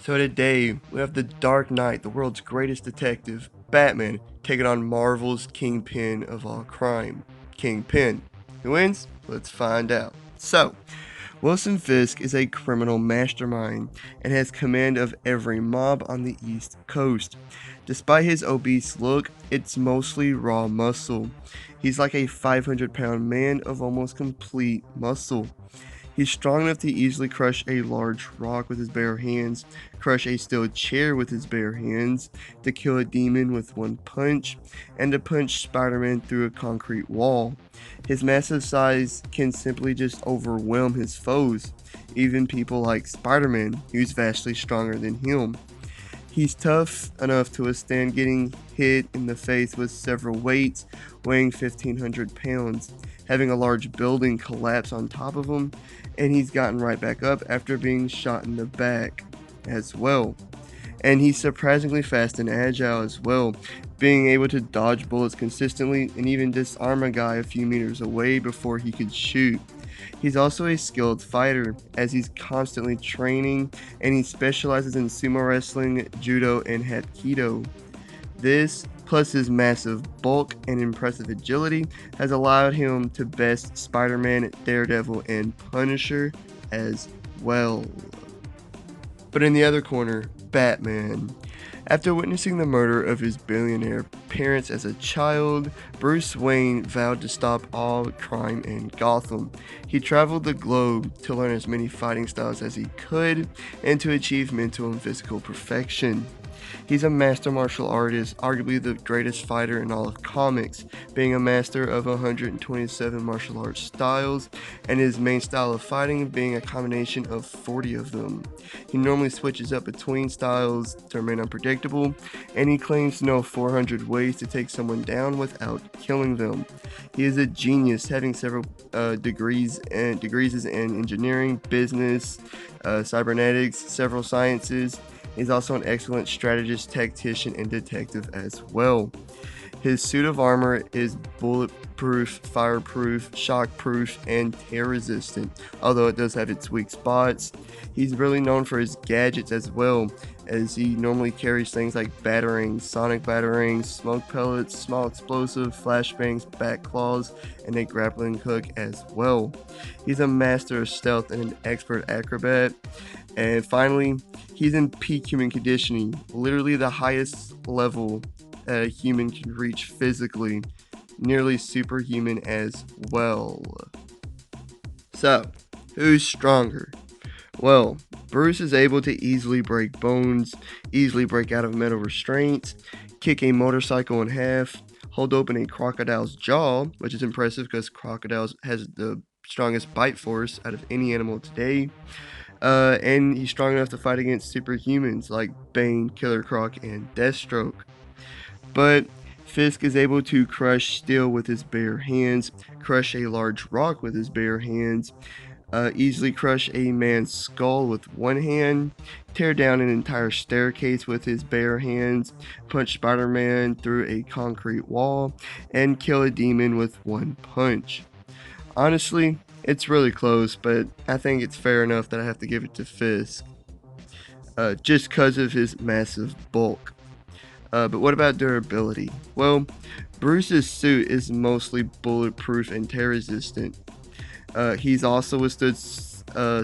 So today, we have the Dark Knight, the world's greatest detective, Batman, taking on Marvel's Kingpin of all crime, Kingpin. Who wins? Let's find out. So, Wilson Fisk is a criminal mastermind and has command of every mob on the East Coast. Despite his obese look, it's mostly raw muscle. He's like a 500-pound man of almost complete muscle. He's strong enough to easily crush a large rock with his bare hands, crush a steel chair with his bare hands, to kill a demon with one punch, and to punch Spider-Man through a concrete wall. His massive size can simply just overwhelm his foes, even people like Spider-Man, who's vastly stronger than him. He's tough enough to withstand getting hit in the face with several weights weighing 1,500 pounds, having a large building collapse on top of him, and he's gotten right back up after being shot in the back as well. And he's surprisingly fast and agile as well, being able to dodge bullets consistently and even disarm a guy a few meters away before he could shoot. He's also a skilled fighter, as he's constantly training, and he specializes in sumo wrestling, judo, and hapkido. This, plus his massive bulk and impressive agility, has allowed him to best Spider-Man, Daredevil, and Punisher as well. But in the other corner, Batman. After witnessing the murder of his billionaire parents as a child, Bruce Wayne vowed to stop all crime in Gotham. He traveled the globe to learn as many fighting styles as he could and to achieve mental and physical perfection. He's a master martial artist, arguably the greatest fighter in all of comics, being a master of 127 martial arts styles, and his main style of fighting being a combination of 40 of them. He normally switches up between styles to remain unpredictable, and he claims to know 400 ways to take someone down without killing them. He is a genius, having several degrees in engineering, business, cybernetics, several sciences. He's also an excellent strategist, tactician, and detective as well. His suit of armor is bulletproof, fireproof, shockproof, and tear resistant, although it does have its weak spots. He's really known for his gadgets as well, as he normally carries things like batarangs, sonic batarangs, smoke pellets, small explosive, flashbangs, bat claws, and a grappling hook as well. He's a master of stealth and an expert acrobat. And finally, he's in peak human conditioning, literally the highest level a human can reach physically, nearly superhuman as well. So, who's stronger? Well, Bruce is able to easily break bones, easily break out of metal restraints, kick a motorcycle in half, hold open a crocodile's jaw, which is impressive because crocodiles has the strongest bite force out of any animal today. And he's strong enough to fight against superhumans like Bane, Killer Croc, and Deathstroke. But Fisk is able to crush steel with his bare hands, crush a large rock with his bare hands, easily crush a man's skull with one hand, tear down an entire staircase with his bare hands, punch Spider-Man through a concrete wall, and kill a demon with one punch. Honestly, it's really close, but I think it's fair enough that I have to give it to Fisk, just because of his massive bulk. But what about durability? Well, Bruce's suit is mostly bulletproof and tear resistant. He's also withstood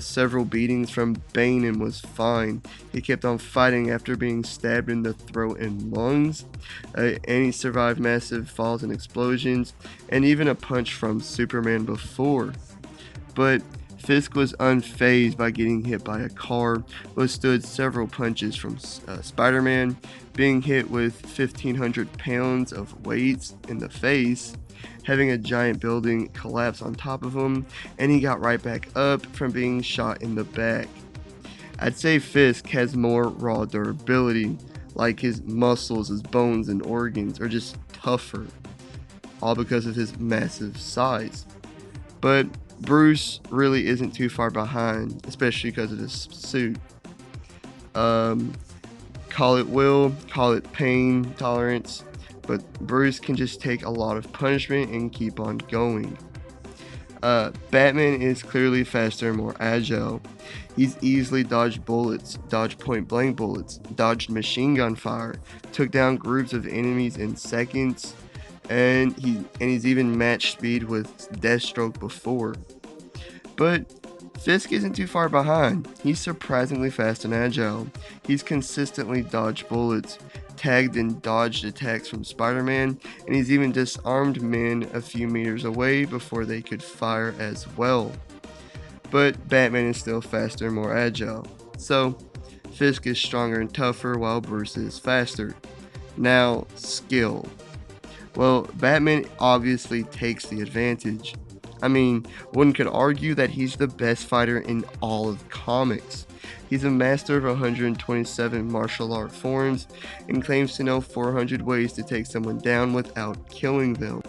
several beatings from Bane and was fine. He kept on fighting after being stabbed in the throat and lungs, and he survived massive falls and explosions, and even a punch from Superman before. But Fisk was unfazed by getting hit by a car, withstood several punches from Spider-Man, being hit with 1,500 pounds of weights in the face, having a giant building collapse on top of him, and he got right back up from being shot in the back. I'd say Fisk has more raw durability, like his muscles, his bones, and organs are just tougher, all because of his massive size. But Bruce really isn't too far behind, especially because of his suit. Call it will, call it pain tolerance, but Bruce can just take a lot of punishment and keep on going. Batman is clearly faster and more agile. He's easily dodged bullets, dodged point blank bullets, dodged machine gun fire, took down groups of enemies in seconds, and he's even matched speed with Deathstroke before. But Fisk isn't too far behind. He's surprisingly fast and agile. He's consistently dodged bullets, tagged and dodged attacks from Spider-Man, and he's even disarmed men a few meters away before they could fire as well. But Batman is still faster and more agile. So, Fisk is stronger and tougher while Bruce is faster. Now, skill. Well, Batman obviously takes the advantage. I mean, one could argue that he's the best fighter in all of comics. He's a master of 127 martial art forms and claims to know 400 ways to take someone down without killing them.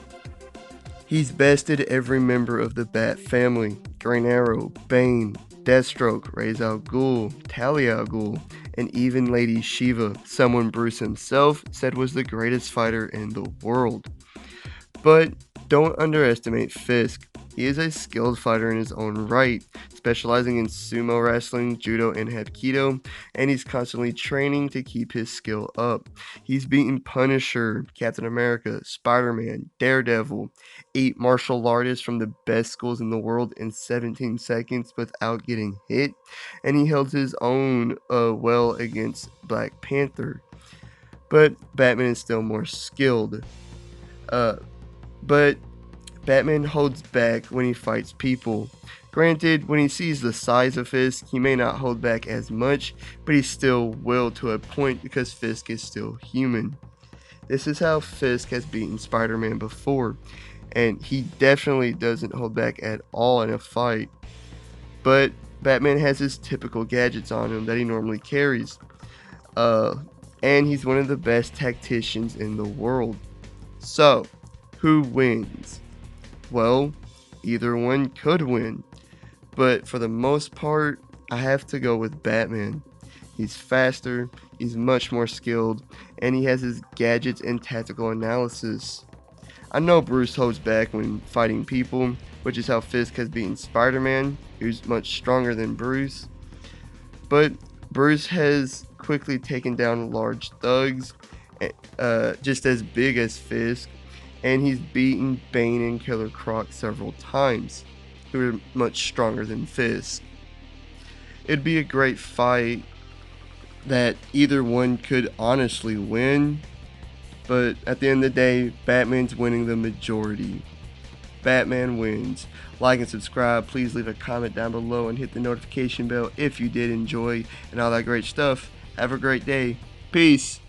He's bested every member of the Bat family: Green Arrow, Bane, Deathstroke, Ra's al Ghul, Talia al Ghul, and even Lady Shiva, someone Bruce himself said was the greatest fighter in the world. But don't underestimate Fisk. He is a skilled fighter in his own right, specializing in sumo wrestling, judo, and hapkido, and he's constantly training to keep his skill up. He's beaten Punisher, Captain America, Spider-Man, Daredevil, 8 martial artists from the best schools in the world in 17 seconds without getting hit, and he held his own well against Black Panther. But Batman is still more skilled. But Batman holds back when he fights people. Granted, when he sees the size of Fisk, he may not hold back as much, but he still will to a point because Fisk is still human. This is how Fisk has beaten Spider-Man before, and he definitely doesn't hold back at all in a fight. But Batman has his typical gadgets on him that he normally carries. And he's one of the best tacticians in the world. So, who wins? Well, either one could win, but for the most part, I have to go with Batman. He's faster, he's much more skilled, and he has his gadgets and tactical analysis. I know Bruce holds back when fighting people, which is how Fisk has beaten Spider-Man, who's much stronger than Bruce, but Bruce has quickly taken down large thugs, just as big as Fisk, and he's beaten Bane and Killer Croc several times, who are much stronger than Fisk. It'd be a great fight that either one could honestly win, but at the end of the day, Batman's winning the majority. Batman wins. Like and subscribe. Please leave a comment down below and hit the notification bell if you did enjoy and all that great stuff. Have a great day. Peace.